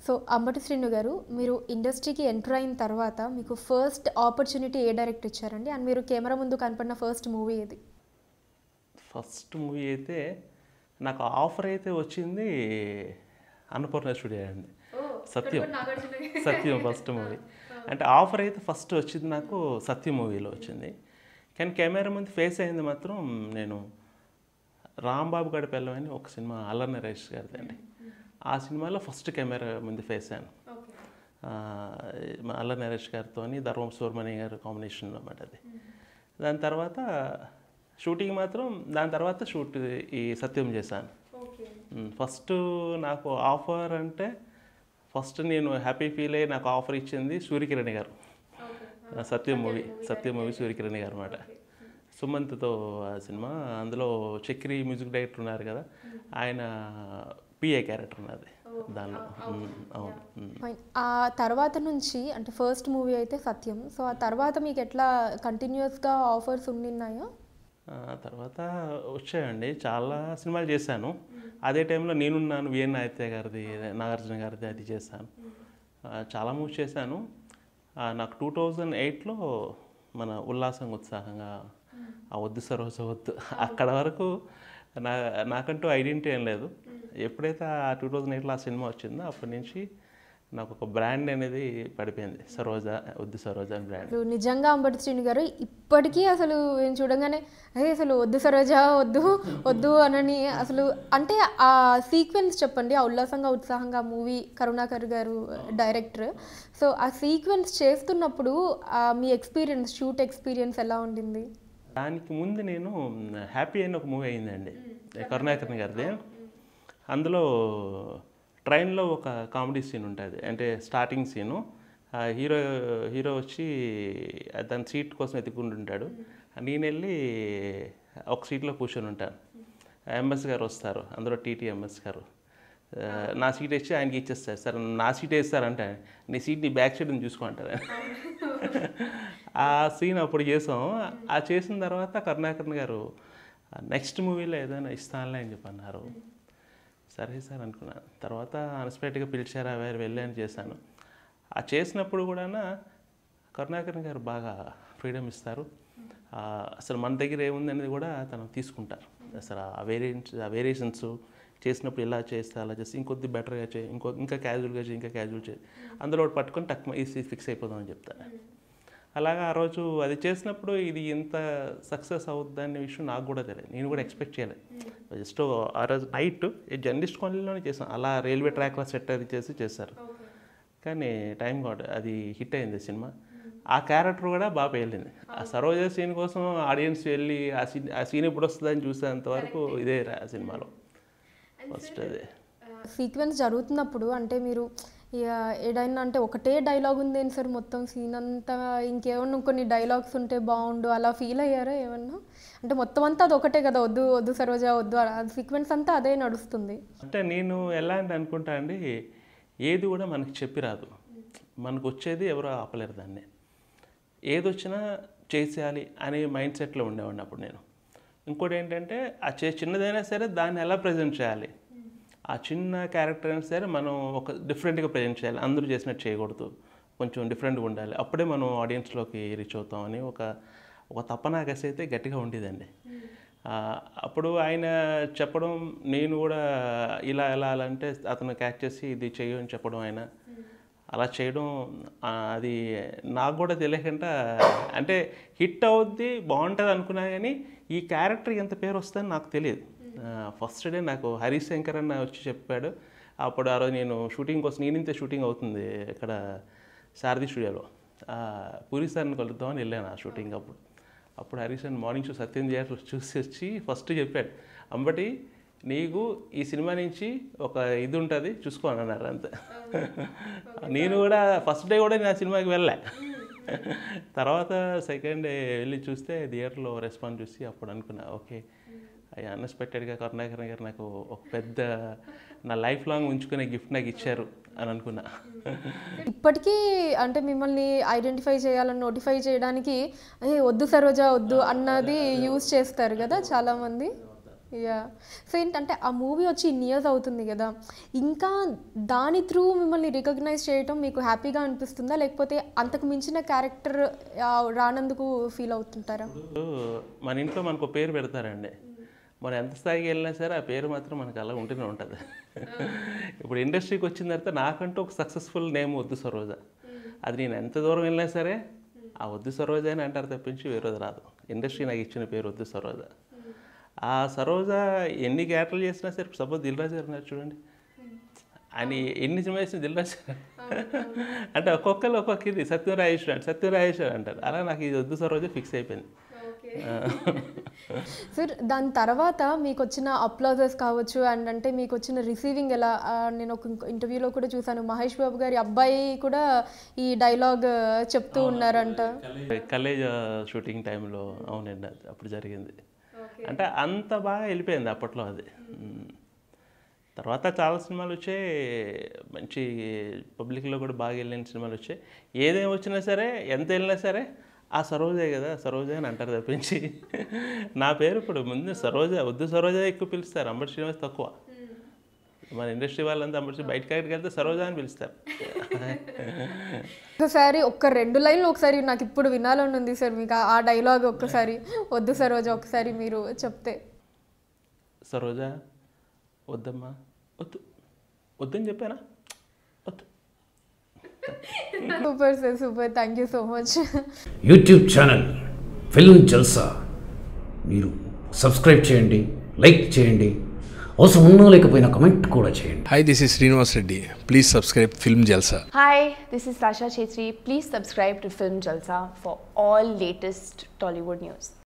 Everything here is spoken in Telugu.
సో అంబటి శ్రీను గారు, మీరు ఇండస్ట్రీకి ఎంటర్ అయిన తర్వాత మీకు ఫస్ట్ ఆపర్చునిటీ ఏ డైరెక్టర్ ఇచ్చారండి? అండ్ మీరు కెమెరా ముందు కనపడిన ఫస్ట్ మూవీ ఏది? ఫస్ట్ మూవీ అయితే నాకు ఆఫర్ అయితే వచ్చింది అన్నపూర్ణ స్టూడియో అండి. సత్యం సత్యం ఫస్ట్ మూవీ అంటే ఆఫర్ అయితే ఫస్ట్ వచ్చింది నాకు సత్యం మూవీలో వచ్చింది. కానీ కెమెరా ముందు ఫేస్ అయింది మాత్రం నేను రాంబాబు గడి పెళ్ళమని ఒక సినిమా అల్లరి నరేష్ గారిది అండి. ఆ సినిమాలో ఫస్ట్ కెమెరా ముందు ఫేస్ అయ్యాను. అల్లరి నరేష్ గారితో ధర్మం సుబ్రహ్మణ్య గారు కాంబినేషన్ అన్నమాట అది. దాని తర్వాత షూటింగ్ మాత్రం దాని తర్వాత షూట్ ఈ సత్యం చేశాను. ఫస్ట్ నాకు ఆఫర్ అంటే ఫస్ట్ నేను హ్యాపీ ఫీల్ అయ్యి నాకు ఆఫర్ ఇచ్చింది సూర్యకిరణ్ గారు. సత్యం మూవీ సూర్యకిరణ్ గారు అన్నమాట. సుమంత్తో ఆ సినిమా, అందులో చక్రి మ్యూజిక్ డైరెక్టర్ ఉన్నారు కదా, ఆయన పిఏ క్యారెక్టర్ ఉన్నది దానిలో. అవును. ఆ తర్వాత నుంచి అంటే ఫస్ట్ మూవీ అయితే సత్యం. సో ఆ తర్వాత మీకు ఎట్లా కంటిన్యూస్గా ఆఫర్స్ ఉండినాయా? తర్వాత వచ్చాయండి, చాలా సినిమాలు చేశాను. అదే టైంలో నేనున్నాను విఎన్ ఆదిత్య గారిది, నాగార్జున గారిది అది చేశాను. చాలా మూవీస్ చేశాను. నాకు 2008లో మన ఉల్లాసంగా ఉత్సాహంగా ఆ వద్దు సరోజ వద్దు అక్కడ వరకు నాకంటూ ఐడెంటిటీ ఏం లేదు. ఎప్పుడైతే ఆ 2008లో ఆ సినిమా వచ్చిందో అప్పటి నుంచి నాకు ఒక బ్రాండ్ అనేది పడిపోయింది, సరోజ వద్దు సరోజ అని బ్రాండ్. నిజంగా అంబటి శ్రీను గారు ఇప్పటికీ అసలు నేను చూడగానే అసలు వద్దు సరోజ వద్దు వద్దు అనని అసలు అంటే ఆ సీక్వెన్స్ చెప్పండి. ఆ ఉల్లాసంగా ఉత్సాహంగా మూవీ కరుణాకర్ గారు డైరెక్టర్. సో ఆ సీక్వెన్స్ చేస్తున్నప్పుడు మీ ఎక్స్పీరియన్స్, షూట్ ఎక్స్పీరియన్స్ ఎలా ఉండింది? దానికి ముందు నేను హ్యాపీ అయిన ఒక మూవీ అయిందండి కరుణాకర్ గారిది. అందులో ట్రైన్లో ఒక కామెడీ సీన్ ఉంటుంది, అంటే స్టార్టింగ్ సీను. హీరో వచ్చి దాని సీట్ కోసం ఎత్తుకుంటుంటాడు. నేను వెళ్ళి ఒక సీట్లో కూర్చొని ఉంటాను. ఎంఎస్ గారు వస్తారు, అందులో టీటీ ఎంఎస్ గారు. నా సీట్ ఇచ్చి ఆయనకి ఇచ్చేస్తారు. సార్ నా సీట్ వేస్తారంటే నీ సీట్ నీ బ్యాక్ సైడ్ చూసుకుంటారు. ఆ సీన్ అప్పుడు చేసాం. ఆ చేసిన తర్వాత కరుణాకర్ గారు నెక్స్ట్ మూవీలో ఏదైనా ఇస్తానులే అని చెప్పి అన్నారు. సరే సార్ అనుకున్నాను. తర్వాత అన్ఎక్స్పెక్టెడ్గా పిలిచారు, వెళ్ళాను చేశాను. ఆ చేసినప్పుడు కూడా కరుణాకర్ గారు బాగా ఫ్రీడమ్ ఇస్తారు. అసలు మన దగ్గర ఏముంది అనేది కూడా తను తీసుకుంటారు. అసలు ఆ వేరియేషన్స్ చేసినప్పుడు ఇలా చేస్తే అలా చేస్తే ఇంకొద్ది బెటర్గా చేయి, ఇంకా క్యాజువల్గా చేయి, ఇంకా క్యాజువల్ చేయి, అందులో ఒకటి పట్టుకొని టక్ ఈజీ ఫిక్స్ అయిపోదామని చెప్తాను. అలాగా ఆ రోజు అది చేసినప్పుడు ఇది ఎంత సక్సెస్ అవుద్ది అనే విషయం నాకు కూడా తెలియదు, నేను కూడా ఎక్స్పెక్ట్ చేయలేదు. జస్ట్ ఆ రోజు నైట్ జర్నలిస్ట్ కాలనీలోనే చేసాను, అలా రైల్వే ట్రాక్లో సెట్ అది చేశారు. కానీ టైం కాదు, అది హిట్ అయింది సినిమా. ఆ క్యారెక్టర్ కూడా బాగా పేలింది. ఆ సరోజ సీన్ కోసం ఆడియన్స్ వెళ్ళి ఆ సీన్ ఎప్పుడు వస్తుందని చూసేంత వరకు ఇదే ఆ సినిమాలో ఫస్ట్. అదే సీక్వెన్స్ జరుగుతున్నప్పుడు అంటే మీరు ఏదైనా అంటే ఒకటే డైలాగ్ ఉంది సార్ మొత్తం సీన్ అంతా, ఇంకేమన్నా కొన్ని డైలాగ్స్ ఉంటే బాగుండు అలా ఫీల్ అయ్యారా ఏమన్నా? అంటే మొత్తం అంతా అది ఒకటే కదా, వద్దు వద్దు సరోజ వద్దు, సీక్వెన్స్ అంతా అదే నడుస్తుంది. అంటే నేను ఎలా అంటే అనుకుంటా అండి, ఏది కూడా మనకి చెప్పి రాదు, మనకు వచ్చేది ఎవరో ఆపలేరు దాన్ని. ఏది వచ్చినా చేసేయాలి అనే మైండ్ సెట్లో ఉండేవాడిని అప్పుడు నేను. ఇంకోటి ఏంటంటే ఆ చిన్నదైనా సరే దాన్ని ఎలా ప్రజెంట్ చేయాలి, ఆ చిన్న క్యారెక్టర్ అయినా సరే మనం ఒక డిఫరెంట్గా ప్రజెంట్ చేయాలి, అందరూ చేసినట్టు చేయకూడదు, కొంచెం డిఫరెంట్గా ఉండాలి, అప్పుడే మనం ఆడియన్స్లోకి రీచ్ అవుతామని ఒక తపన ఆశ అయితే గట్టిగా ఉండేదండి. అప్పుడు ఆయన చెప్పడం, నేను కూడా ఇలా ఎలా అంటే అతను క్యాచ్ చేసి ఇది చేయని చెప్పడం, ఆయన అలా చేయడం, అది నాకు కూడా తెలియకుండా అంటే హిట్ అవుద్ది బాగుంటుంది అనుకున్నా కానీ ఈ క్యారెక్టర్ ఎంత పేరు వస్తుందని నాకు తెలియదు. ఫస్ట్ డే నాకు హరీష్ శంకర్ అన్న వచ్చి చెప్పాడు. అప్పుడు ఆ రోజు నేను షూటింగ్ కోసం, నేనింతే షూటింగ్ అవుతుంది ఇక్కడ శారది స్టూడియోలో, పూరి సార్ని కలుద్దామని వెళ్ళాను ఆ షూటింగ్. అప్పుడు హరీష్ అని మార్నింగ్ షో సత్యం థియేటర్ చూసి వచ్చి ఫస్ట్ చెప్పాడు, అంబటి నీకు ఈ సినిమా నుంచి ఒక ఇది ఉంటుంది చూసుకో అని అన్నారు అంతే. నేను కూడా ఫస్ట్ డే కూడా నేను ఆ సినిమాకి వెళ్ళా. తర్వాత సెకండ్ డే వెళ్ళి చూస్తే థియేటర్లో రెస్పాన్స్ చూసి అప్పుడు అనుకున్నా, ఓకే అన్ఎక్స్పెక్టెడ్గా కరుణాకర్ గారు నాకు ఒక పెద్ద నా లైఫ్ లాంగ్ ఉంచుకునే గిఫ్ట్ నాకు ఇచ్చారు అని అనుకున్నా. ఇప్పటికీ అంటే మిమ్మల్ని ఐడెంటిఫై చేయాలని నోటిఫై చేయడానికి వద్దు సరోజ వద్దు అన్నది యూజ్ చేస్తారు కదా చాలామంది. యా. సో ఏంటంటే ఆ మూవీ వచ్చి ఇన్ని ఇయర్స్ అవుతుంది కదా, ఇంకా దాని త్రూ మిమ్మల్ని రికగ్నైజ్ చేయటం మీకు హ్యాపీగా అనిపిస్తుందా, లేకపోతే అంతకు మించిన క్యారెక్టర్ రానందుకు ఫీల్ అవుతుంటారా? మన ఇంట్లో మనకు పేరు పెడతారండి, మనం ఎంత స్థాయికి వెళ్ళినా సరే ఆ పేరు మాత్రం మనకు అలా ఉంటూనే ఉంటుంది. ఇప్పుడు ఇండస్ట్రీకి వచ్చిన తర్వాత నాకంటూ ఒక సక్సెస్ఫుల్ నేమ్ వద్దు సరోజ. అది నేను ఎంత దూరం వెళ్ళినా సరే ఆ వద్దు సరోజ అని అంటారు తప్పించి వేరేది రాదు. ఇండస్ట్రీ నాకు ఇచ్చిన పేరు వద్దు సరోజ. ఆ సరోజ ఎన్ని క్యారెక్టర్లు చేసినా సరే, సపోజ్ దిల్ రాజు గారు చూడండి, ఆయన ఎన్ని సినిమా చేసిన దిల్ రాజు అంటే ఒక్కొక్కరు ఒక్కొక్క ఇది సత్యరాజేశ్వర అంటారు. అలా నాకు ఇది వద్దు సరోజ ఫిక్స్ అయిపోయింది. సార్ దాని తర్వాత మీకు వచ్చిన అప్లాజెస్ కావచ్చు అండ్ అంటే మీకు వచ్చిన రిసీవింగ్ ఎలా, నేను ఒక ఇంటర్వ్యూలో కూడా చూసాను, మహేష్ బాబు గారి అబ్బాయి కూడా ఈ డైలాగ్ చెప్తూ ఉన్నారంట. కాలేజ్ షూటింగ్ టైంలో. అవునండి, అప్పుడు జరిగింది. అంటే అంత బాగా వెళ్ళిపోయింది అప్పట్లో అది. తర్వాత చాలా సినిమాలు వచ్చాయి, మంచి పబ్లిక్లో కూడా బాగా వెళ్ళిన సినిమాలు వచ్చాయి. ఏదేమి వచ్చినా సరే, ఎంత వెళ్ళినా సరే ఆ సరోజే కదా, సరోజే అని అంటారు తప్పించి నా పేరు ఇప్పుడు ముందు సరోజ, వద్దు సరోజ ఎక్కువ పిలుస్తారు, అంబటి శ్రీనివాస్ తక్కువ. మన ఇండస్ట్రీ వాళ్ళంతా అంబటి బయటకి వెళ్తే సరోజ అని పిలుస్తారు. ఒకసారి ఒక్క 2 లైన్లు ఒకసారి నాకు ఇప్పుడు వినాలని ఉంది సార్, మీకు ఆ డైలాగ్ ఒక్కసారి, వద్దు సరోజ ఒకసారి మీరు చెప్తే. సరోజ వద్దమ్మా, వద్దని చెప్పానా, వద్దు. Super sir, super, thank you so much. YouTube channel film Jalsa మీరు సబ్స్క్రైబ్ చేయండి, లైక్ చేయండి, అవసరం ఉన్నా లేకపోయినా కమెంట్ కూడా చేయండి. Hi, this is Srinivas Reddy. Please subscribe Film Jalsa. Hi, this is Sasha Chetri. Please subscribe to Film Jalsa for all latest Tollywood news.